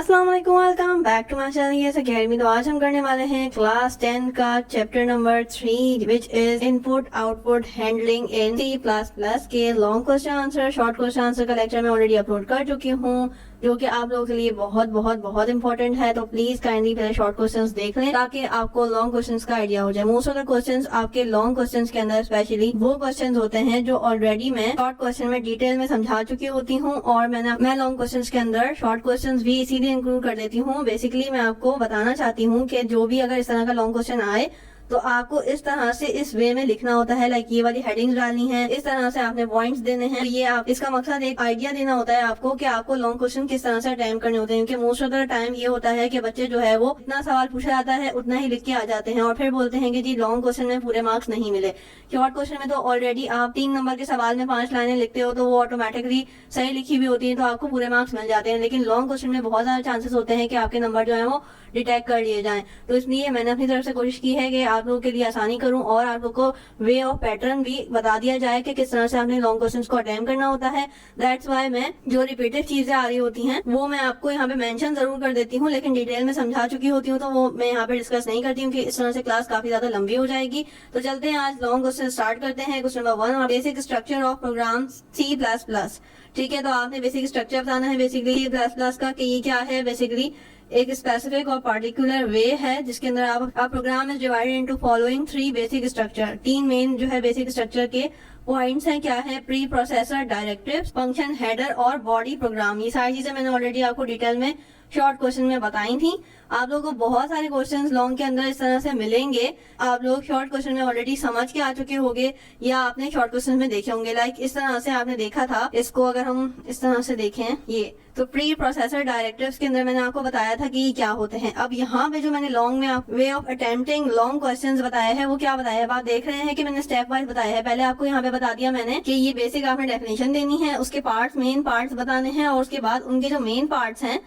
अस्सलाम वालेकुम, welcome back to my channel ये अकेडमी। तो आज हम करने वाले हैं क्लास 10 का chapter number 3 which is input output handling in C++ के long question answer short question answer का लेक्चर मैं ऑलरेडी अपलोड कर चुकी हूँ, जो कि आप लोगों के लिए बहुत बहुत बहुत इंपॉर्टेंट है। तो प्लीज काइंडली पहले शॉर्ट क्वेश्चंस देख लें ताकि आपको लॉन्ग क्वेश्चंस का आइडिया हो जाए। मोस्ट ऑफ द क्वेश्चंस आपके लॉन्ग क्वेश्चंस के अंदर स्पेशली वो क्वेश्चंस होते हैं जो ऑलरेडी मैं शॉर्ट क्वेश्चन में डिटेल में समझा चुकी होती हूँ, और मैं लॉन्ग क्वेश्चंस के अंदर शॉर्ट क्वेश्चंस भी इसीलिए इंक्लूड कर देती हूँ। बेसिकली मैं आपको बताना चाहती हूँ कि जो भी अगर इस तरह का लॉन्ग क्वेश्चन आए तो आपको इस तरह से इस वे में लिखना होता है, लाइक ये वाली हेडिंग्स डालनी है, इस तरह से आपने पॉइंट्स देने हैं। तो ये आप इसका मकसद एक आइडिया देना होता है आपको कि आपको लॉन्ग क्वेश्चन किस तरह से अटेम्प्ट करने होते हैं, क्योंकि मोस्ट ऑफ द टाइम ये होता है कि बच्चे जो है वो इतना सवाल पूछा जाता है उतना ही लिख के आ जाते हैं और फिर बोलते हैं कि जी लॉन्ग क्वेश्चन में पूरे मार्क्स नहीं मिले। शॉर्ट क्वेश्चन में तो ऑलरेडी आप 3 नंबर के सवाल में 5 लाइनें लिखते हो तो वो ऑटोमेटिकली सही लिखी हुई होती है तो आपको पूरे मार्क्स मिल जाते हैं। लेकिन लॉन्ग क्वेश्चन में बहुत ज्यादा चांसेस होते हैं कि आपके नंबर जो है वो डिटेक्ट कर लिए जाएं। तो इसलिए मैंने अपनी तरफ से कोशिश की है कि आप लोगों के लिए आसानी करूं और आप लोगों को वे ऑफ पैटर्न भी बता दिया जाए कि किस तरह से आपने लॉन्ग क्वेश्चंस को अटेम्प्ट करना होता है। दैट्स व्हाई मैं जो रिपीटेड चीजें आ रही होती हैं वो मैं आपको यहाँ पे मेंशन जरूर कर देती हूँ, लेकिन डिटेल में समझा चुकी होती हूँ तो वो मैं यहाँ पे डिस्कस नहीं करती हूँ कि इस तरह से क्लास काफी ज्यादा लंबी हो जाएगी। तो चलते हैं आज लॉन्ग क्वेश्चन स्टार्ट करते हैं। Question number 1, basic structure of program C++। ठीक है, तो आपने बेसिक स्ट्रक्चर बताना है बेसिकली C++ का कि ये क्या है। बेसिकली एक स्पेसिफिक और पार्टिकुलर वे है जिसके अंदर आप program is divided into following 3 basic structure. 3 main जो है बेसिक स्ट्रक्चर के पॉइंट्स हैं, क्या है, preprocessor, directives, function, header और बॉडी प्रोग्राम। ये सारी चीजें मैंने ऑलरेडी आपको डिटेल में शॉर्ट क्वेश्चन में बताई थी। आप लोगों को बहुत सारे क्वेश्चंस लॉन्ग के अंदर इस तरह से मिलेंगे, आप लोग शॉर्ट क्वेश्चन में ऑलरेडी समझ के आ चुके होंगे या आपने शॉर्ट क्वेश्चन में देखे होंगे। लाइक इस तरह से आपने देखा था, इसको अगर हम इस तरह से देखें ये तो प्री प्रोसेसर डायरेक्टिव्स के अंदर मैंने आपको बताया था कि ये क्या होते हैं। अब यहाँ पे जो मैंने लॉन्ग में way of attempting long questions बताया है वो क्या बताया है, आप देख रहे हैं कि मैंने स्टेप वाइज बताया है। पहले आपको यहाँ पे बता दिया मैंने कि ये बेसिक आपने डेफिनेशन देनी है, उसके पार्ट्स मेन पार्ट्स बताने हैं और उसके बाद उनके जो मेन पार्ट्स हैं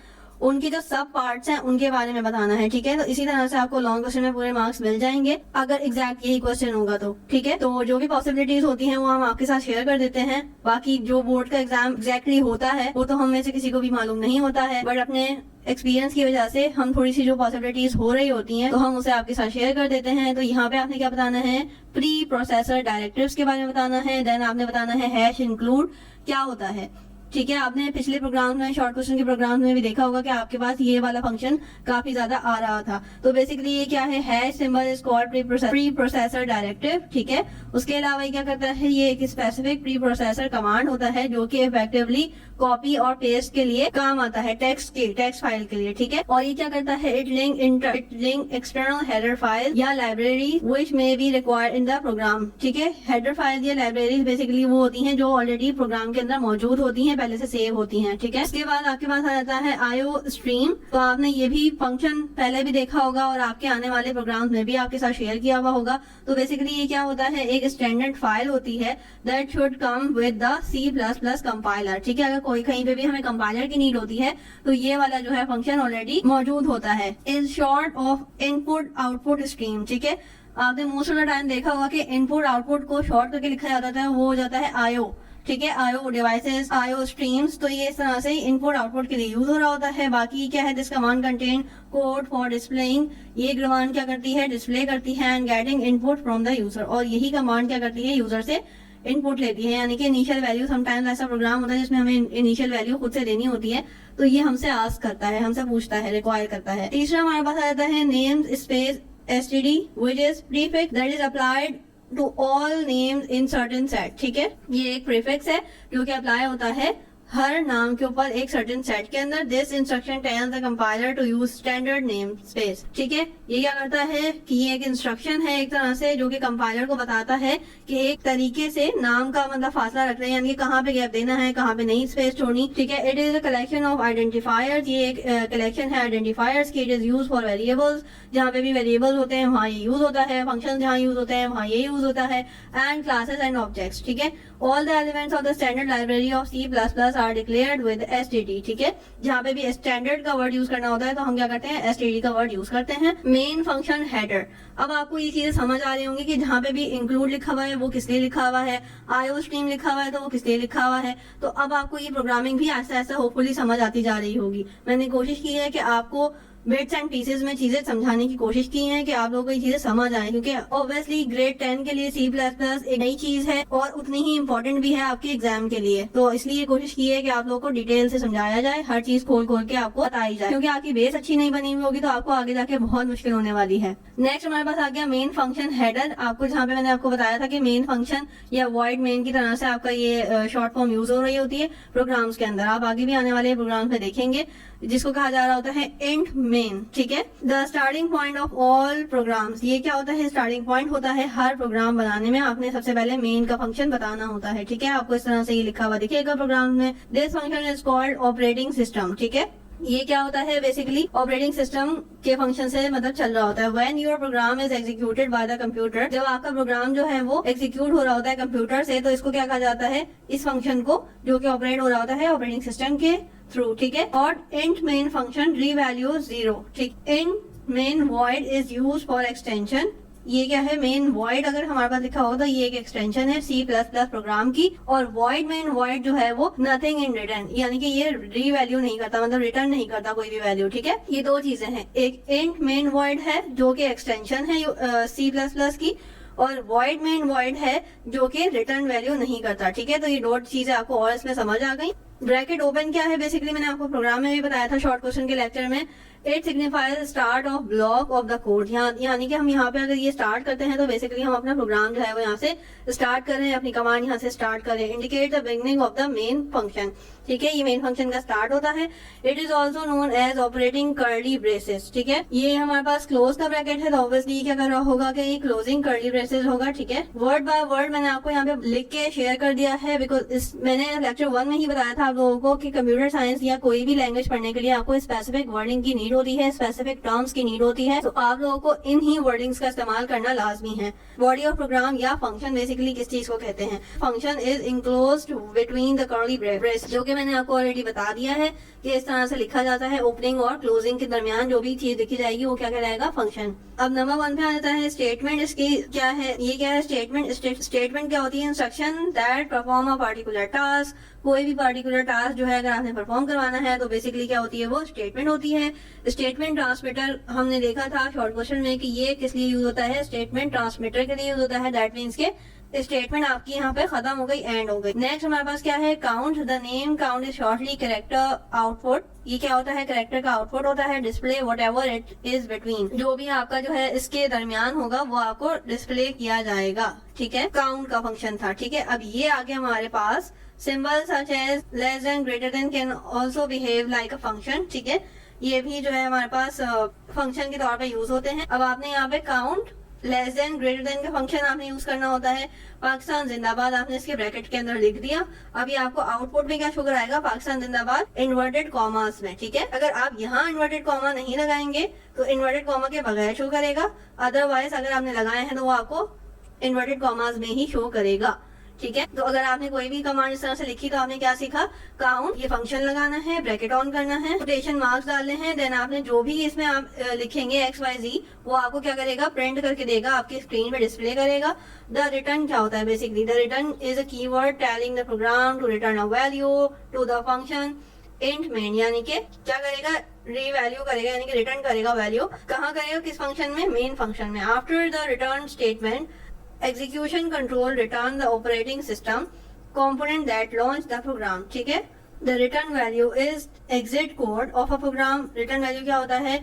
उनके जो सब पार्ट्स हैं उनके बारे में बताना है। ठीक है, तो इसी तरह से आपको लॉन्ग क्वेश्चन में पूरे मार्क्स मिल जाएंगे अगर एग्जैक्ट यही क्वेश्चन होगा तो। ठीक है, तो जो भी पॉसिबिलिटीज होती हैं वो हम आपके साथ शेयर कर देते हैं। बाकी जो बोर्ड का एग्जाम एग्जैक्टली होता है वो तो हम में से किसी को भी मालूम नहीं होता है, बट अपने एक्सपीरियंस की वजह से हम थोड़ी सी जो पॉसिबिलिटीज हो रही होती हैं तो हम उसे आपके साथ शेयर कर देते हैं। तो यहाँ पे आपने क्या बताना है, प्री प्रोसेसर डायरेक्टिव्स के बारे में बताना है। देन आपने बताना है हैश इंक्लूड क्या होता है। ठीक है, आपने पिछले प्रोग्राम में शॉर्ट क्वेश्चन के प्रोग्राम में भी देखा होगा कि आपके पास ये वाला फंक्शन काफी ज्यादा आ रहा था। तो बेसिकली ये क्या है, hash symbol is called pre processor directive. ठीक है, उसके अलावा ये क्या करता है, ये एक स्पेसिफिक प्री प्रोसेसर कमांड होता है जो कि इफेक्टिवली कॉपी और पेस्ट के लिए काम आता है, टेक्स्ट फाइल के लिए। ठीक है, और ये क्या करता है, it link external header file या library which may be required in the program. ठीक है, हेडर फाइल या लाइब्रेरी बेसिकली वो होती हैं जो ऑलरेडी प्रोग्राम के अंदर मौजूद होती हैं, पहले से सेव होती हैं। ठीक है, इसके बाद आपके पास आ जाता है आईओ स्ट्रीम। तो आपने ये भी फंक्शन पहले भी देखा होगा और आपके आने वाले प्रोग्राम में भी आपके साथ शेयर किया हुआ होगा। तो बेसिकली ये क्या होता है, एक स्टैंडर्ड फाइल होती है that should come with the C++ compiler. ठीक है, अगर कोई कहीं पे भी हमें कंपाइलर की नीड होती है तो ये वाला जो है फंक्शन ऑलरेडी मौजूद होता है। In short of input output stream. ठीक है, आपने मोस्ट ऑफ द टाइम देखा होगा कि इनपुट आउटपुट को शॉर्ट करके लिखा जाता है, वो हो जाता है आईओ। ठीक है, आईओ डिवाइसेस, आईओ स्ट्रीम्स। तो ये इस तरह से इनपुट आउटपुट के लिए यूज हो रहा होता है। बाकी क्या है, this command contain code for displaying. ये कमांड क्या करती है, डिस्प्ले करती है and getting input from the user. और यही कमांड क्या करती है, यूजर से इनपुट लेती है, यानी कि इनिशियल वैल्यू। समटाइम्स ऐसा प्रोग्राम होता है जिसमें हमें इनिशियल वैल्यू खुद से देनी होती है, तो ये हमसे आस्क करता है, हमसे पूछता है, रिक्वायर करता है। तीसरा हमारे पास आ जाता है names space STD which is prefix that is applied to all names in certain set. ठीक है, ये एक प्रीफिक्स है जो कि अप्लाई होता है हर नाम के ऊपर एक सर्टेन सेट के अंदर। This instruction tells the compiler to use standard name space. ठीक है, ये क्या करता है कि ये एक इंस्ट्रक्शन है एक तरह से जो कि कंपाइलर को बताता है कि एक तरीके से नाम का मतलब फासला रखना है, यानी कि कहाँ पे गैप देना है, कहाँ पे नहीं स्पेस छोड़नी। ठीक है, it is a collection of identifiers. ये एक कलेक्शन है आइडेंटिफायर्स की। It is use for variables, जहाँ पे भी वेरिएबल्स होते हैं वहाँ ये यूज होता है। फंक्शन जहाँ यूज होते हैं वहाँ ये यूज होता है। And classes and objects. ठीक है, all the elements of the standard library of C++ are declared with STD, ठीक है। जहाँ पे भी स्टैंडर्ड का वर्ड यूज करना होता है तो हम क्या करते हैं, STD का वर्ड यूज करते हैं। मेन फंक्शन हेडर, अब आपको ये चीजें समझ आ रही होंगी कि जहाँ पे भी इंक्लूड लिखा हुआ है वो किस लिए लिखा हुआ है, IO स्ट्रीम लिखा हुआ है तो वो किस लिए लिखा हुआ है। तो अब आपको ये प्रोग्रामिंग भी ऐसा ऐसा होपफुली समझ आती जा रही होगी। मैंने कोशिश की है कि आपको बिट्स एंड पीसेस में चीजें समझाने की कोशिश की है कि आप लोगों को ये चीजें समझ आए, क्योंकि ऑब्वियसली ग्रेड 10 के लिए C++ एक नई चीज है और उतनी ही इम्पोर्टेंट भी है आपके एग्जाम के लिए। तो इसलिए कोशिश की है कि आप लोगों को डिटेल से समझाया जाए, हर चीज खोल खोल के आपको बताई जाए, क्योंकि आपकी बेस अच्छी नहीं बनी हुई होगी तो आपको आगे जाके बहुत मुश्किल होने वाली है। नेक्स्ट हमारे पास आ गया मेन फंक्शन हेडर। आपको जहाँ पे मैंने आपको बताया था कि मेन फंक्शन या वॉइड मेन की तरह से आपका ये शॉर्ट फॉर्म यूज हो रही होती है प्रोग्राम्स के अंदर। आप आगे भी आने वाले प्रोग्राम्स में देखेंगे जिसको कहा जा रहा होता है इंट मेन, ठीक है। The starting point of all programmes, ये क्या होता है, स्टार्टिंग पॉइंट होता है हर प्रोग्राम बनाने में। आपने सबसे पहले मेन का फंक्शन बताना होता है, ठीक है। आपको इस तरह से ये लिखा हुआ दिखेगा प्रोग्राम में, this function is called operating system, ठीक है। ये क्या होता है, बेसिकली ऑपरेटिंग सिस्टम के फंक्शन से मतलब चल रहा होता है। When your program is executed by the computer, जब आपका प्रोग्राम जो है वो एग्जीक्यूट हो रहा होता है कंप्यूटर से, तो इसको क्या कहा जाता है, इस फंक्शन को जो कि ऑपरेट हो रहा होता है ऑपरेटिंग सिस्टम के थ्रू, ठीक है। और इंट मेन फंक्शन रीवैल्यू 0, ठीक। Int main void is use for extension, ये क्या है, मेन वॉइड अगर हमारे पास लिखा हो तो ये एक एक्सटेंशन है C++ प्रोग्राम की। और वॉइड मेन वॉइड जो है वो नथिंग इन रिटर्न, यानी कि ये री वैल्यू नहीं करता, मतलब रिटर्न नहीं करता कोई भी वैल्यू, ठीक है। ये दो चीजें हैं, एक इंट मेन वॉइड है जो कि एक्सटेंशन है C++ की, और वॉइड मेन वॉइड है जो कि रिटर्न वैल्यू नहीं करता, ठीक है। तो ये दो चीजें आपको और इसमें समझ आ गई। ब्रैकेट ओपन क्या है, बेसिकली मैंने आपको प्रोग्राम में भी बताया था शॉर्ट क्वेश्चन के लेक्चर में। It signifies start of block of the code, यानी कि हम यहाँ पे अगर ये स्टार्ट करते हैं तो बेसिकली हम अपना प्रोग्राम जो है वो यहाँ से स्टार्ट कर रहे हैं, अपनी कमांड यहाँ से स्टार्ट कर रहे हैं। Indicate the beginning of the main function, ठीक है। ये मेन फंक्शन का स्टार्ट होता है। It is also known as operating curly braces, ठीक है। ये हमारे पास क्लोज का ब्रैकेट है तो ऑब्वियसली क्या कर रहा होगा कि ये क्लोजिंग कर्ली ब्रेसेस होगा, ठीक है। वर्ड बाय वर्ड मैंने आपको यहाँ पे लिख के शेयर कर दिया है, बिकॉज मैंने लेक्चर 1 में ही बताया था आप लोगों को कि कंप्यूटर साइंस या कोई भी लैंग्वेज पढ़ने के लिए आपको स्पेसिफिक वर्डिंग की नीड होती है, स्पेसिफिक टर्म्स की नीड होती है। तो आप लोगों को इन ही वर्डिंग्स का इस्तेमाल करना लाजमी है। बॉडी ऑफ प्रोग्राम या फंक्शन बेसिकली किस चीज को कहते हैं, function is enclosed between the curly brace, जो कि मैंने आपको ऑलरेडी बता दिया है कि इस तरह से लिखा जाता है। ओपनिंग और क्लोजिंग के दरमियान जो भी चीज लिखी जाएगी वो क्या कहलाएगा, फंक्शन। अब नंबर 1 पे आ जाता है स्टेटमेंट। इसकी क्या है, ये क्या है स्टेटमेंट। स्टेटमेंट क्या होती है, instruction that perform a particular task. कोई भी पार्टिकुलर टास्क जो है अगर आपने परफॉर्म करवाना है तो बेसिकली क्या होती है, वो स्टेटमेंट होती है। स्टेटमेंट ट्रांसमीटर हमने देखा था शॉर्ट क्वेश्चन में कि ये किस लिए यूज होता है, स्टेटमेंट ट्रांसमीटर के लिए यूज होता है। दैट मीन्स के स्टेटमेंट आपकी यहाँ पे खत्म हो गई, एंड हो गई। नेक्स्ट हमारे पास क्या है, count. The name count is shortly character output. ये क्या होता है, कैरेक्टर का आउटपुट होता है। Display whatever it is between, जो भी आपका जो है इसके दरमियान होगा वो आपको डिस्प्ले किया जाएगा, ठीक है। काउंट का फंक्शन था, ठीक है। अब ये आगे हमारे पास symbol such as less than greater than can also behave like a function, ठीक है। ये भी जो है हमारे पास फंक्शन के तौर पे यूज होते हैं। अब आपने यहाँ पे count less than greater then का फंक्शन आपने यूज करना होता है। पाकिस्तान जिंदाबाद आपने इसके ब्रैकेट के अंदर लिख दिया। अभी आपको आउटपुट में क्या शो कराएगा, पाकिस्तान जिंदाबाद इन्वर्टेड कॉमास में, ठीक है। अगर आप यहाँ इन्वर्टेड कॉमा नहीं लगाएंगे तो इन्वर्टेड कॉमा के बगैर शो करेगा, अदरवाइज अगर आपने लगाए हैं तो वो आपको इन्वर्टेड कॉमास में ही शो करेगा, ठीक है। तो अगर आपने कोई भी कमांड इस तरह से लिखी तो आपने क्या सीखा, काउंट, ये फंक्शन लगाना है, ब्रैकेट ऑन करना है, कोटेशन मार्क्स डालने हैं, देन आपने जो भी इसमें आप लिखेंगे XYZ वो आपको क्या करेगा, प्रिंट करके देगा, आपकी स्क्रीन पे डिस्प्ले करेगा। द रिटर्न क्या होता है, basically the return is a keyword telling the program to return a value to the function int main, यानी कि क्या करेगा, री वैल्यू करेगा, यानी कि रिटर्न करेगा वैल्यू। कहाँ करेगा, किस फंक्शन में, मेन फंक्शन में। After the return statement execution control return the operating system component that launch the program, ठीक है। the return value is exit code of a program। return value क्या होता है,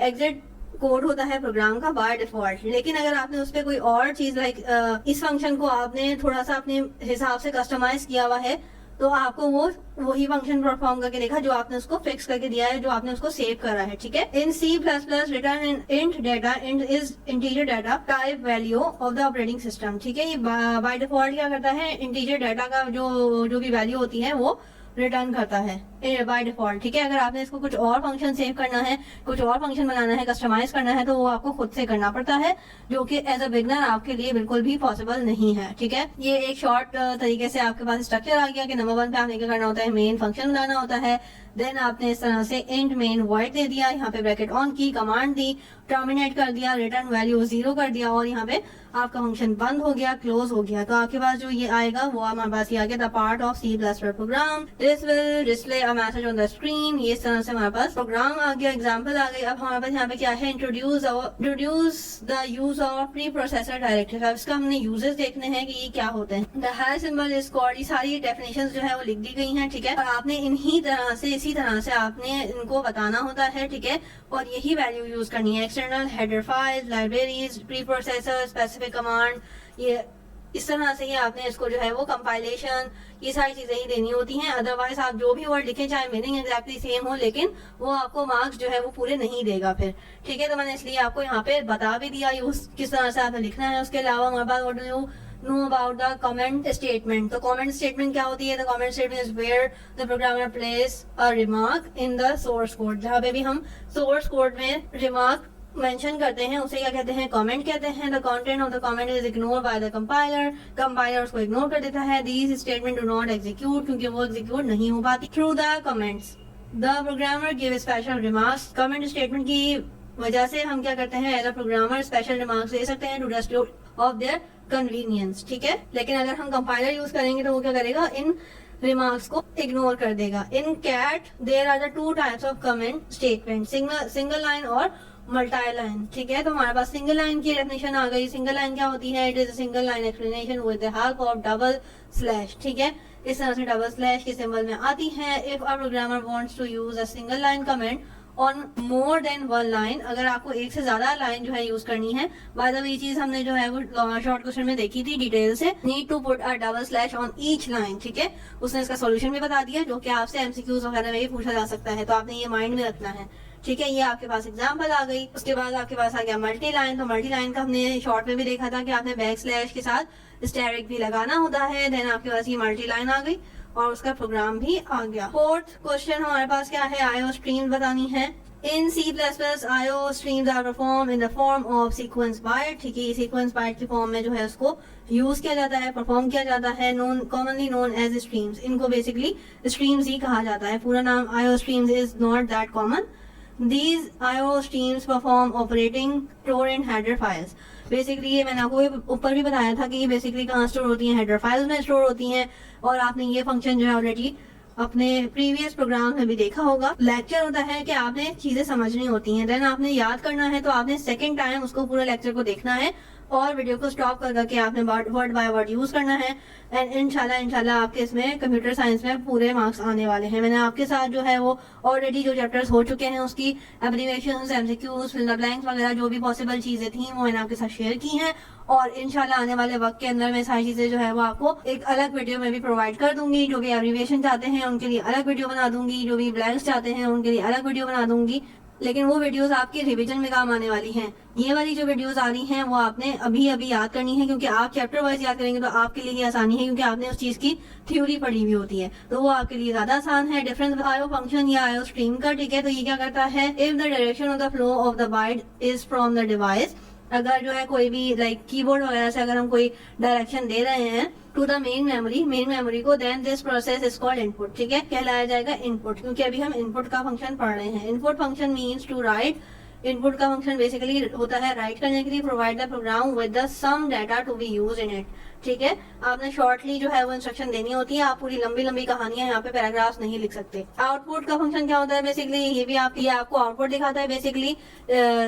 exit कोड होता है programme का by default. लेकिन अगर आपने उस पर कोई और चीज लाइक इस फंक्शन को आपने थोड़ा सा अपने हिसाब से कस्टमाइज किया हुआ है तो आपको वो वही फंक्शन परफॉर्म करके देखा जो आपने उसको फिक्स करके दिया है, जो आपने उसको सेव करा है, ठीक है। इन C++ return in int data, int is integer data type value of the operating system, ठीक है। ये बाय डिफॉल्ट क्या करता है, इंटीजर डाटा का जो भी वैल्यू होती है वो रिटर्न करता है बाय डिफॉल्ट, ठीक है। अगर आपने इसको कुछ और फंक्शन सेव करना है, कुछ और फंक्शन बनाना है, कस्टमाइज करना है, तो वो आपको खुद से करना पड़ता है, जो कि एज अ बिगनर आपके लिए बिल्कुल भी पॉसिबल नहीं है, ठीक है। ये एक शॉर्ट तरीके से आपके पास स्ट्रक्चर आ गया कि नंबर 1 पे आपने क्या करना होता है, मेन फंक्शन बनाना होता है। देन आपने इस तरह से इंट मेन वॉइड दे दिया, यहाँ पे ब्रैकेट ऑन की, कमांड दी, टर्मिनेट कर दिया, रिटर्न वैल्यू 0 कर दिया, और यहाँ पे आपका फंक्शन बंद हो गया, क्लोज हो गया। तो आपके पास जो ये आएगा वो हमारे पास ये आ गया, the part of C++ program, this will display a message on the screen. ये इस तरह से हमारे पास प्रोग्राम आ गया, एग्जांपल आ गई। अब हमारे पास यहाँ पे क्या है, introduce the use of pre processor directive. अब इसका हमने यूजेस देखने हैं कि ये क्या होते हैं। The hash symbol is called, ये सारी डेफिनेशंस जो है वो लिख दी गई हैं, ठीक है। और आपने इसी तरह से आपने इनको बताना होता है, ठीक है, और यही वैल्यू यूज करनी है। External header file, libraries, pre processor, specific command, ये इस तरह से ही आपने इसको जो है वो कंपाइलेशन, ये सारी चीजें ही देनी होती हैं। अदरवाइज आप जो भी वर्ड लिखें, चाहे मीनिंग एग्जैक्टली सेम हो, लेकिन वो आपको मार्क्स जो है वो पूरे नहीं देगा फिर, ठीक है। तो मैंने इसलिए आपको यहाँ पे बता भी दिया यूज किस तरह से आपने लिखना है। उसके अलावा हमारे पास what do you know about the comment statement. तो कमेंट स्टेटमेंट क्या होती है, the comment statement is where the programmer place a remark in the source code. जहाँ पे भी हम सोर्स कोड में रिमार्क मेंशन करते हैं उसे क्या कहते हैं, कमेंट कहते हैं। The content of the comment is ignore by the compiler, compiler उसको इग्नोर कर देता है। These statement do not execute, क्योंकि वो एग्जीक्यूट नहीं हो पाती through the comments. The programmer give special remarks, comment statement की वजह से हम क्या करते हैं, as a programmer special remarks दे सकते हैं to the store of their convenience, ठीक है। लेकिन अगर हम कंपाइलर यूज करेंगे तो वो क्या करेगा, इन रिमार्क्स को इग्नोर कर देगा। In cat there are the 2 types of comment statement, single line और मल्टी लाइन, ठीक है। तो हमारे पास सिंगल लाइन की डेफिनेशन आ गई। सिंगल लाइन क्या होती है, it is a single line explanation with the help of double slash, ठीक है। इस तरह से डबल स्लैश के सिंबल में आती है। If a programmer wants to use a single line comment on more than 1 line, अगर आपको एक से ज्यादा लाइन जो है यूज करनी है, बाय द वे ये चीज हमने जो है वो शॉर्ट क्वेश्चन में देखी थी डिटेल से, need to put a double slash on each line, ठीक है। उसने इसका सॉल्यूशन भी बता दिया, जो कि आपसे एमसीक्यूज वगैरह में भी पूछा जा सकता है, तो आपने ये माइंड में रखना है, ठीक है। ये आपके पास एग्जांपल आ गई। उसके बाद आपके पास आ गया मल्टी लाइन। तो मल्टी लाइन का हमने शॉर्ट में भी देखा था कि आपने बैक स्लैश के साथ स्टेरिक भी लगाना होता है। देन आपके पास ये मल्टी लाइन आ गई और उसका प्रोग्राम भी आ गया। फोर्थ क्वेश्चन हमारे पास क्या है, आईओ स्ट्रीम बतानी है। In C++, IO streams are performed in the form of sequence byte, ठीक है। सीक्वेंस बाइट की फॉर्म में जो है उसको यूज किया जाता है, परफॉर्म किया जाता है, कॉमनली नोन एज स्ट्रीम्स। इनको बेसिकली स्ट्रीम्स ही कहा जाता है, पूरा नाम IO streams is not that common. These IO streams perform operating store and header files. Basically ये मैंने आपको ऊपर भी बताया था कि ये बेसिकली कहाँ स्टोर होती हैं, हेडर फाइल्स में स्टोर होती हैं। और आपने ये फंक्शन जो है ऑलरेडी अपने प्रीवियस प्रोग्राम में भी देखा होगा। लेक्चर होता है कि आपने चीजें समझनी होती हैं, देन आपने याद करना है, तो आपने सेकंड टाइम उसको पूरा लेक्चर को देखना है और वीडियो को स्टॉप करके आपने वर्ड बाय वर्ड यूज करना है। एंड इंशाल्लाह आपके इसमें कंप्यूटर साइंस में पूरे मार्क्स आने वाले हैं। मैंने आपके साथ जो है वो ऑलरेडी जो चैप्टर्स हो चुके हैं उसकी abbreviations, MCQs, fill the blanks वगैरह जो भी पॉसिबल चीजें थी वो मैंने आपके साथ शेयर की हैं। और इंशाल्लाह आने वाले वक्त के अंदर मैं सारी चीजें जो है वो आपको एक अलग वीडियो में भी प्रोवाइड कर दूंगी। जो भी एब्रीविएशन चाहते हैं उनके लिए अलग वीडियो बना दूंगी, जो भी ब्लैंक्स चाहते हैं उनके लिए अलग वीडियो बना दूंगी। लेकिन वो वीडियोस आपके रिवीजन में काम आने वाली हैं। ये वाली जो वीडियोस आ रही हैं वो आपने अभी याद करनी है, क्योंकि आप चैप्टर वाइज याद करेंगे तो आपके लिए आसानी है, क्योंकि आपने उस चीज की थ्योरी पढ़ी हुई होती है, तो वो आपके लिए ज्यादा आसान है। डिफरेंस आयो फंक्शन या आयो स्ट्रीम का, ठीक है। तो ये क्या करता है, if the direction of the flow of the byte is from the device, अगर जो है कोई भी लाइक कीबोर्ड वगैरह से अगर हम कोई डायरेक्शन दे रहे हैं टू द मेन मेमोरी को, then this process is called input, ठीक है, कहलाया जाएगा इनपुट, क्योंकि अभी हम इनपुट का फंक्शन पढ़ रहे हैं। Input function means to write, input का फंक्शन बेसिकली होता है राइट करने के लिए, provide the program with the some data to be use in it, ठीक है। आपने शॉर्टली जो है वो इंस्ट्रक्शन देनी होती है, आप पूरी लंबी लंबी कहानियां यहाँ पे पैराग्राफ्स नहीं लिख सकते। आउटपुट का फंक्शन क्या होता है, बेसिकली ये भी आपको आउटपुट दिखाता है, बेसिकली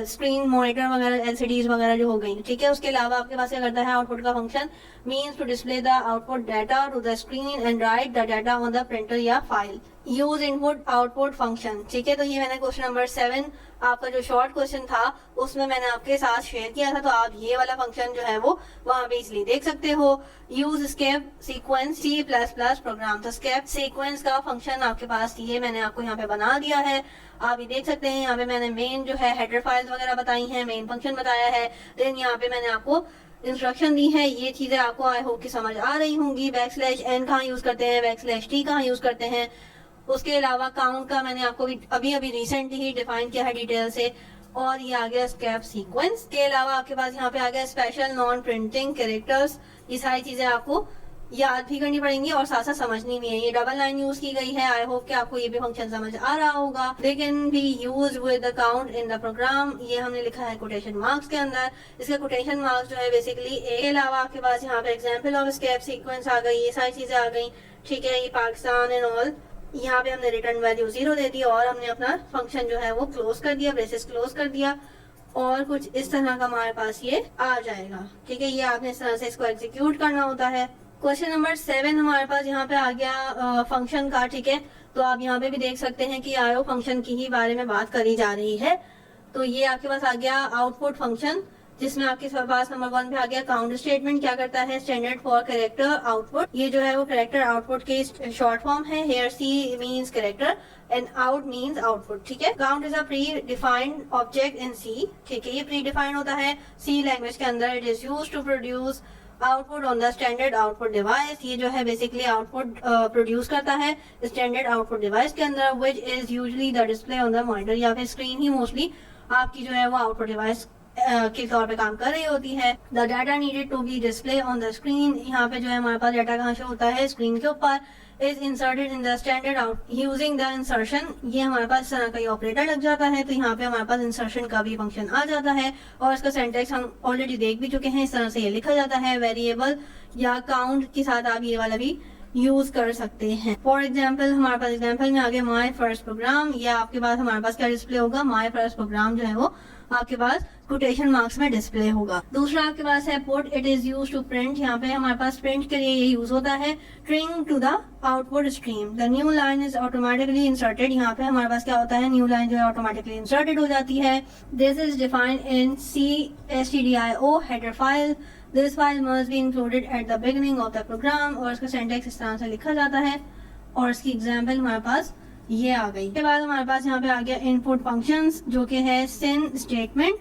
स्क्रीन मॉनिटर वगैरह एलसीडीज वगैरह जो हो गई, ठीक है। उसके अलावा आपके पास क्या करता है, आउटपुट का function means to display the output data to the screen and write the data on the printer या file. Use input output function, ठीक है। तो ये मैंने क्वेश्चन नंबर 7 आपका जो शॉर्ट क्वेश्चन था उसमें मैंने आपके साथ शेयर किया था, तो आप ये वाला फंक्शन जो है वो वहां पे इसलिए देख सकते हो। Use escape sequence C++ program, तो स्केप सीक्वेंस का फंक्शन आपके पास ये मैंने आपको यहाँ पे बना दिया है, आप ये देख सकते हैं। यहाँ पे मैंने मेन जो है हेडर फाइल्स वगैरह बताई हैं, मेन फंक्शन बताया है। देन यहाँ पे मैंने आपको इंस्ट्रक्शन दी है, ये चीजें आपको आई होप कि समझ आ रही होंगी। बैकस्लैश n कहाँ यूज करते हैं, बैकस्लैश t कहाँ यूज करते हैं। उसके अलावा काउंट का मैंने आपको अभी अभी रिसेंटली ही डिफाइन किया है डिटेल से। और ये आ गया स्केप सीक्वेंस के अलावा आपके पास यहाँ पे आ गया स्पेशल नॉन प्रिंटिंग कैरेक्टर्स। ये सारी चीजें आपको याद भी करनी पड़ेंगी और साथ साथ समझनी भी है। ये डबल लाइन यूज की गई है। आई होप कि आपको ये भी फंक्शन समझ आ रहा होगा। They can be use with the count in the program. ये हमने लिखा है कोटेशन मार्क्स के अंदर। इसका कोटेशन मार्क्स जो है बेसिकली के अलावा आपके पास यहाँ पे एग्जाम्पल ऑफ स्केप सीक्वेंस आ गई, ये सारी चीजें आ गई, ठीक है। ये पाकिस्तान एंड ऑल, यहाँ पे हमने रिटर्न वैल्यू 0 दे दी और हमने अपना फंक्शन जो है वो क्लोज कर दिया, ब्रेसेस क्लोज कर दिया और कुछ इस तरह का हमारे पास ये आ जाएगा, ठीक है। ये आपने इस तरह से इसको एग्जीक्यूट करना होता है। क्वेश्चन नंबर 7 हमारे पास यहाँ पे आ गया फंक्शन का, ठीक है। तो आप यहाँ पे भी देख सकते हैं कि आयो फंक्शन की ही बारे में बात करी जा रही है। तो ये आपके पास आ गया आउटपुट फंक्शन, जिसमें आपके पास नंबर 1 पे आ गया काउंट स्टेटमेंट। क्या करता है, स्टैंडर्ड फॉर कैरेक्टर आउटपुट। ये जो है वो कैरेक्टर आउटपुट की शॉर्ट फॉर्म है। Here C means character and out means output, ठीक है। Count is a predefined object in C, ठीक है। ये प्री डिफाइंड होता है सी लैंग्वेज के अंदर। It is used to produce output on the standard output device. ये जो है बेसिकली आउटपुट प्रोड्यूस करता है स्टैंडर्ड आउटपुट डिवाइस के अंदर, which is usually the display on the monitor, या फिर स्क्रीन ही मोस्टली आपकी जो है वो आउटपुट डिवाइस के तौर पे काम कर रही होती है। The data needed to be display on the screen. यहाँ पे जो है हमारे पास डाटा कहाँ शो होता है, स्क्रीन के ऊपर। Is inserted in the standard out using the insertion. ये हमारे पास इस तरह का ऑपरेटर लग जाता है, तो यहाँ पे हमारे पास इंसर्शन का भी फंक्शन आ जाता है। और इसका सिंटैक्स हम ऑलरेडी देख भी चुके हैं। इस तरह से ये लिखा जाता है, वेरिएबल या काउंट के साथ आप ये वाला भी यूज कर सकते हैं। फॉर एग्जाम्पल हमारे पास एग्जाम्पल में आगे माई फर्स्ट प्रोग्राम, या आपके पास हमारे पास क्या डिस्प्ले होगा, माई फर्स्ट प्रोग्राम जो है वो आपके पास कोटेशन मार्क्स में डिस्प्ले होगा। दूसरा आपके पास है put. It is use to print. यहाँ पे हमारे पास प्रिंट के लिए ये यूज होता है। String to the output stream. The new line is automatically inserted. यहाँ पे हमारे पास क्या होता है, न्यू लाइन जो है ऑटोमेटिकली इंसर्टेड हो जाती है। This is defined in CSTDIO header file. This file must be included at the beginning of the program. और इसका सिंटैक्स इस तरह से लिखा जाता है और इसकी एग्जाम्पल हमारे पास ये आ गई। के बाद हमारे पास यहाँ पे आ गया इनपुट फंक्शंस, जो कि है cin statement,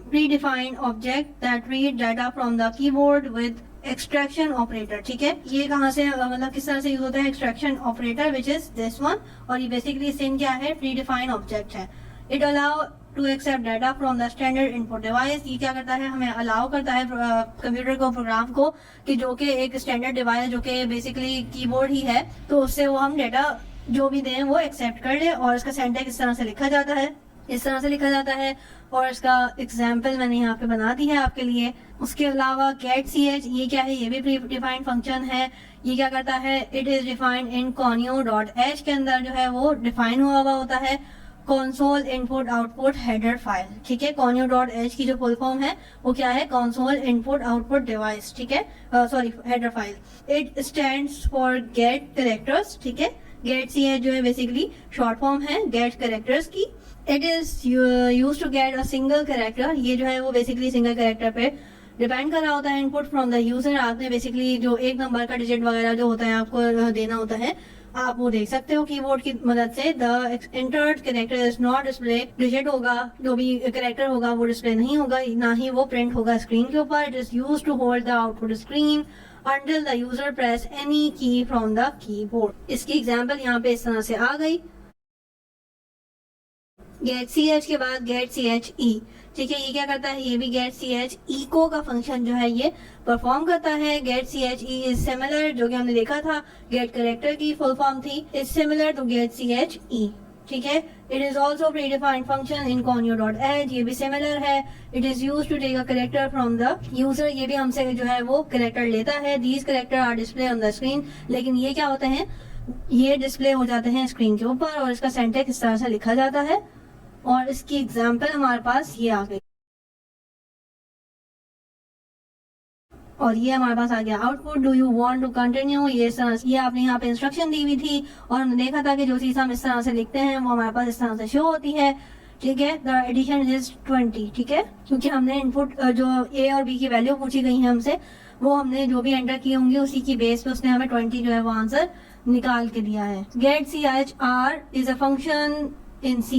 predefined object that read data from the keyboard with extraction operator, ठीक है। ये कहाँ से मतलब किस तरह से यूज होता है, extraction operator which is this one. और ये बेसिकली सिन क्या है, प्रीडिफाइंड ऑब्जेक्ट है। It allow to accept data from the standard input device. ये क्या करता है, हमें अलाउ करता है कंप्यूटर को, प्रोग्राम को, कि जो कि एक स्टैंडर्ड डिवाइस जो कि बेसिकली कीबोर्ड ही है, तो उससे वो हम डाटा जो भी दें वो एक्सेप्ट कर ले। और इसका सिंटैक्स इस तरह से लिखा जाता है, इस तरह से लिखा जाता है। और इसका एग्जाम्पल मैंने यहाँ पे बना दी है आपके लिए। उसके अलावा गेट ch, ये क्या है, ये भी प्री डिफाइंड फंक्शन है। ये क्या करता है, it is defined in conio.h के अंदर जो है वो डिफाइन हुआ होता है console input output header file, ठीक है। conio.h की जो फुल फॉर्म है वो क्या है, कंसोल इनपुट आउटपुट डिवाइस, ठीक है, sorry header file. It stands for get characters, ठीक है। गेट ch जो है बेसिकली शॉर्ट फॉर्म है गेट कैरेक्टर्स की। It is use to get a single character. ये जो है वो बेसिकली सिंगल कैरेक्टर पे डिपेंड कर रहा होता है। इनपुट फ्रॉम द यूजर, आपने बेसिकली जो एक नंबर का डिजिट वगैरह जो होता है आपको देना होता है, आप वो देख सकते हो कीबोर्ड की मदद से। The entered character is not display. Digit होगा, जो भी कैरेक्टर होगा वो डिस्प्ले नहीं होगा, ना ही वो प्रिंट होगा स्क्रीन के ऊपर। It is use to hold the output screen until the user press any key from the keyboard. इसकी एग्जाम्पल यहाँ पे इस तरह से आ गई। गेट ch के बाद गेट ch-e, ठीक है। ये क्या करता है, ये भी गेट ch echo का फंक्शन जो है ये परफॉर्म करता है। गेट ch-e इज सिमिलर, जो कि हमने देखा था गेट कैरेक्टर की फुल फॉर्म थी, is similar to get ch-e, ठीक है। It is also predefined function in conio.h, ये भी सिमिलर है। It is use to take a character from the user. ये भी हमसे जो है वो कैरेक्टर लेता है। These character are display on the screen, लेकिन ये क्या होते हैं, ये डिस्प्ले हो जाते हैं स्क्रीन के ऊपर। और इसका सिंटैक्स इस तरह से लिखा जाता है और इसकी एग्जाम्पल हमारे पास ये आ गई। और ये हमारे पास आ गया output. Do you want to continue, ये आपने यहाँ पे इंस्ट्रक्शन दी हुई थी और हमने देखा था कि जो चीज हम इस तरह से लिखते हैं वो हमारे पास इस तरह से शो होती है, ठीक है। द एडिशन इज 20, ठीक है, क्योंकि हमने इनपुट जो a और b की वैल्यू पूछी गई है हमसे, वो हमने जो भी एंटर किए होंगे उसी की बेस पे उसने हमें 20 जो है वो आंसर निकाल के दिया है। Get chr is a function in C++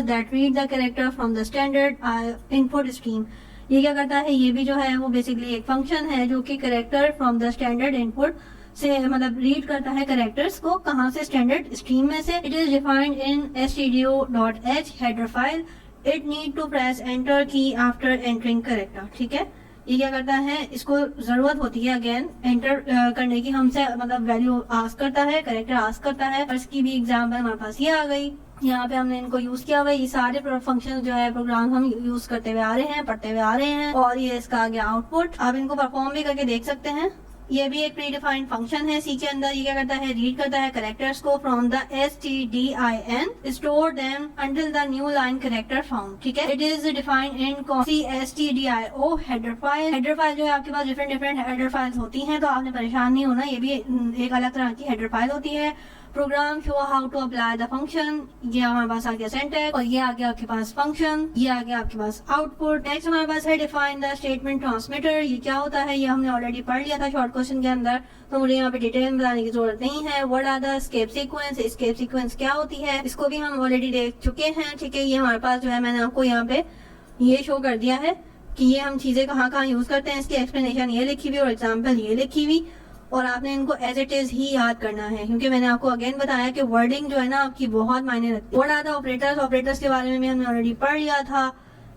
that read the character from the standard input stream. ये क्या करता है, ये भी जो है वो बेसिकली एक फंक्शन है जो कि character from the standard input से मतलब रीड करता है करेक्टर्स को, कहाँ से, स्टैंडर्ड स्ट्रीम में से। It is defined in stdio.h header file. It need to press enter key after entering character. ठीक है, ये क्या करता है, इसको जरूरत होती है अगेन एंटर करने की, हमसे मतलब वैल्यू आस्क करता है, करेक्टर आस्क करता है। और इसकी भी एग्जाम्पल हमारे पास ये आ गई, यहाँ पे हमने इनको यूज किया हुआ है। ये सारे फंक्शन जो है प्रोग्राम हम यूज करते हुए आ रहे हैं, पढ़ते हुए आ रहे हैं। और ये इसका आ गया आउटपुट। आप इनको परफॉर्म भी करके देख सकते हैं। ये भी एक प्री डिफाइंड फंक्शन है सी के अंदर। ये क्या करता है, रीड करता है करेक्टर्स को from the stdin, store them until the new line character found. ठीक है, it is defined in stdio header file. Header file जो है आपके पास डिफरेंट हेडर फाइल्स होती हैं, तो आपने परेशान नहीं होना, ये भी एक अलग तरह की हेडर फाइल होती है। Program show how to apply the function, ये हमारे पास आ गया सिंटैक्स, और ये आ गया आपके पास फंक्शन, ये आ गया आपके पास आउटपुट। नेक्स्ट हमारे पास है डिफाइन द स्टेटमेंट ट्रांसमीटर। ये क्या होता है, ये हमने ऑलरेडी पढ़ लिया था शॉर्ट क्वेश्चन के अंदर, तो मुझे यहाँ पे डिटेल में बताने की जरूरत नहीं है। What are the escape sequence, escape sequence क्या होती है, इसको भी हम ऑलरेडी देख चुके हैं। ठीक है, ये हमारे पास जो है मैंने आपको यहाँ पे ये शो कर दिया है कि ये हम चीजें कहाँ कहाँ यूज करते हैं। इसकी एक्सप्लेनेशन ये लिखी हुई और एग्जाम्पल ये लिखी हुई, और आपने इनको एज इट इज ही याद करना है, क्योंकि मैंने आपको अगेन बताया कि वर्डिंग जो है ना आपकी बहुत मायने रखती है। What are the operators, operators के बारे में भी हमने ऑलरेडी पढ़ लिया था।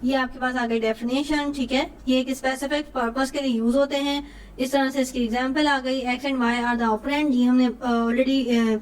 ये आपके पास आ गई डेफिनेशन। ठीक है, ये एक स्पेसिफिक पर्पस के लिए यूज होते हैं। इस तरह से इसकी एग्जाम्पल आ गई। X and Y are the operand, ये हमने ऑलरेडी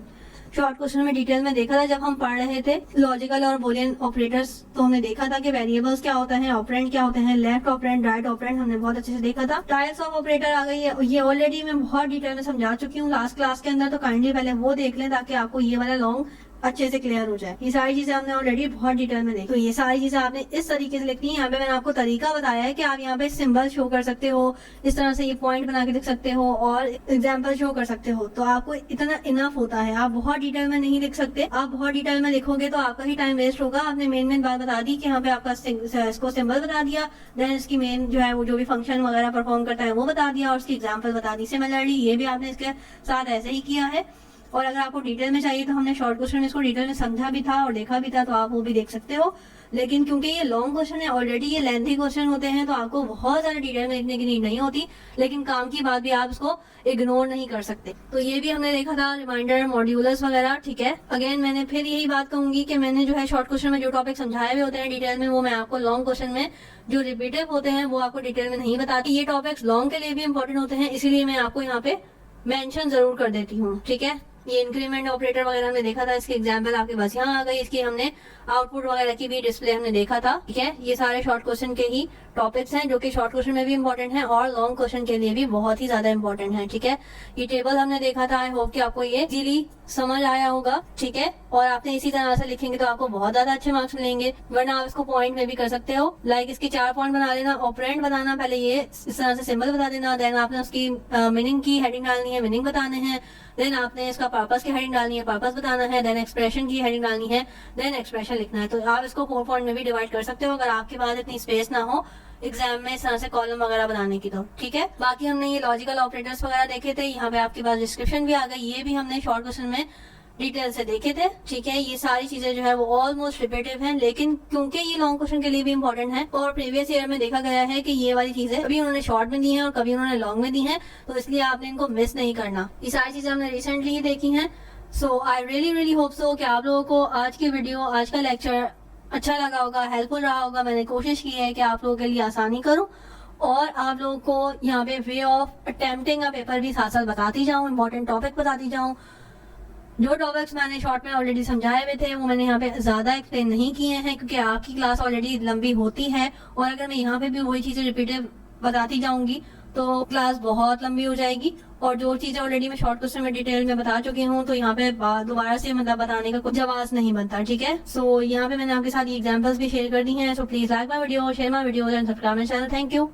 शॉर्ट क्वेश्चन में डिटेल में देखा था जब हम पढ़ रहे थे लॉजिकल और बुलियन ऑपरेटर्स। तो हमने देखा था कि वेरिएबल्स क्या होता है, ऑपरेंड क्या होते हैं, लेफ्ट ऑपरेंड, राइट ऑपरेंड, हमने बहुत अच्छे से देखा था। टाइप्स ऑफ ऑपरेटर आ गई है, ये ऑलरेडी मैं बहुत डिटेल में समझा चुकी हूँ लास्ट क्लास के अंदर, तो काइंडली पहले वो देख लें ताकि आपको ये वाला लॉन्ग अच्छे से क्लियर हो जाए। ये सारी चीजें हमने ऑलरेडी बहुत डिटेल में देखी, तो ये सारी चीजें आपने इस तरीके से लिखनी है। यहाँ पे मैंने आपको तरीका बताया है कि आप यहाँ पे सिंबल शो कर सकते हो, इस तरह से ये पॉइंट बना के लिख सकते हो और एग्जाम्पल शो कर सकते हो, तो आपको इतना इनफ होता है। आप बहुत डिटेल में नहीं लिख सकते, आप बहुत डिटेल में लिखोगे तो आपका ही टाइम वेस्ट होगा। आपने मेन बात बता दी कि यहाँ पे आपका इसको सिंबल बता दिया, देन इसकी मेन जो है वो जो भी फंक्शन वगैरह परफॉर्म करता है वो बता दिया, और उसकी एग्जाम्पल बता दी। सिमिलरली ये भी आपने इसके साथ ऐसे ही किया है। और अगर आपको डिटेल में चाहिए तो हमने शॉर्ट क्वेश्चन में इसको डिटेल में समझा भी था और देखा भी था, तो आप वो भी देख सकते हो। लेकिन क्योंकि ये लॉन्ग क्वेश्चन है, ऑलरेडी ये लेंथी क्वेश्चन होते हैं, तो आपको बहुत ज्यादा डिटेल में लिखने की नीड नहीं होती, लेकिन काम की बात भी आप इसको इग्नोर नहीं कर सकते। तो ये भी हमने देखा था, रिमाइंडर, मॉड्यूलस वगैरह। ठीक है, अगेन मैंने फिर यही बात कहूंगी कि मैंने जो है शॉर्ट क्वेश्चन में जो टॉपिक समझाए हुए होते हैं डिटेल में, वो मैं आपको लॉन्ग क्वेश्चन में जो रिपीटेड होते हैं वो आपको डिटेल में नहीं बताती। ये टॉपिक्स लॉन्ग के लिए भी इंपॉर्टेंट होते हैं, इसीलिए मैं आपको यहाँ पे मेंशन जरूर कर देती हूँ। ठीक है, ये इंक्रीमेंट ऑपरेटर वगैरह हमने देखा था, इसकी एग्जांपल आपके पास यहाँ आ गई। इसकी हमने आउटपुट वगैरह की भी डिस्प्ले हमने देखा था। ठीक है, ये सारे शॉर्ट क्वेश्चन के ही टॉपिक्स हैं जो कि शॉर्ट क्वेश्चन में भी इंपॉर्टेंट हैं और लॉन्ग क्वेश्चन के लिए भी बहुत ही ज्यादा इंपॉर्टेंट है। ठीक है, ये टेबल हमने देखा था, आई होप कि आपको ये इजीली समझ आया होगा। ठीक है, और आपने इसी तरह से लिखेंगे तो आपको बहुत ज्यादा अच्छे मार्क्स मिलेंगे, वरना आप इसको पॉइंट में भी कर सकते हो। लाइक इसके 4 पॉइंट बना लेना, ऑपरेंड बताना, पहले ये इस तरह से सिंबल बता देना, देन आपने उसकी मीनिंग की हेडिंग डालनी है, मीनिंग बताने हैं, देन आपने इसका पर्पस की हेडिंग डालनी है, पर्पस बताना है, देन एक्सप्रेशन की हेडिंग डालनी है, देन एक्सप्रेशन लिखना है। तो आप इसको 4 पॉइंट में भी डिवाइड कर सकते हो अगर आपके पास इतनी स्पेस ना हो एग्जाम में इस तरह से कॉलम वगैरह बनाने की। तो ठीक है, बाकी हमने ये लॉजिकल ऑपरेटर्स वगैरह देखे थे, यहाँ पे आपके पास डिस्क्रिप्शन भी आ गई, ये भी हमने शॉर्ट क्वेश्चन में डिटेल से देखे थे। ठीक है, ये सारी चीजें जो है वो ऑलमोस्ट रिपीटेटिव हैं, लेकिन क्योंकि ये लॉन्ग क्वेश्चन के लिए भी इंपॉर्टेंट है और प्रीवियस ईयर में देखा गया है कि ये वाली चीजें कभी उन्होंने शॉर्ट में दी हैं और कभी उन्होंने लॉन्ग में दी हैं, तो इसलिए आपने इनको मिस नहीं करना। ये सारी चीजें हमने रिसेंटली ही देखी हैं। सो आई रियली होप सो कि आप लोगों को आज की वीडियो, आज का लेक्चर अच्छा लगा होगा, हेल्पफुल रहा होगा। मैंने कोशिश की है कि आप लोगों के लिए आसानी करूं और आप लोगों को यहाँ पे वे ऑफ अटेम्प्टिंग का पेपर भी साथ साथ बताती जाऊं, इंपॉर्टेंट टॉपिक बताती जाऊं। जो टॉपिक्स मैंने शॉर्ट में ऑलरेडी समझाए हुए थे वो मैंने यहाँ पे ज्यादा एक्सप्लेन नहीं किए हैं, क्योंकि आपकी क्लास ऑलरेडी लंबी होती है और अगर मैं यहाँ पे भी वही चीजें रिपीटेड बताती जाऊंगी तो क्लास बहुत लंबी हो जाएगी। और जो चीजें ऑलरेडी मैं शॉर्ट क्वेश्चन में डिटेल में बता चुकी हूँ, तो यहाँ पे दोबारा से मतलब बताने का कुछ जवाब नहीं बनता। ठीक है, सो यहाँ पे मैंने आपके साथ ये एग्जांपल्स भी शेयर कर दी हैं। So please like my video, share my video and subscribe my channel. Thank you.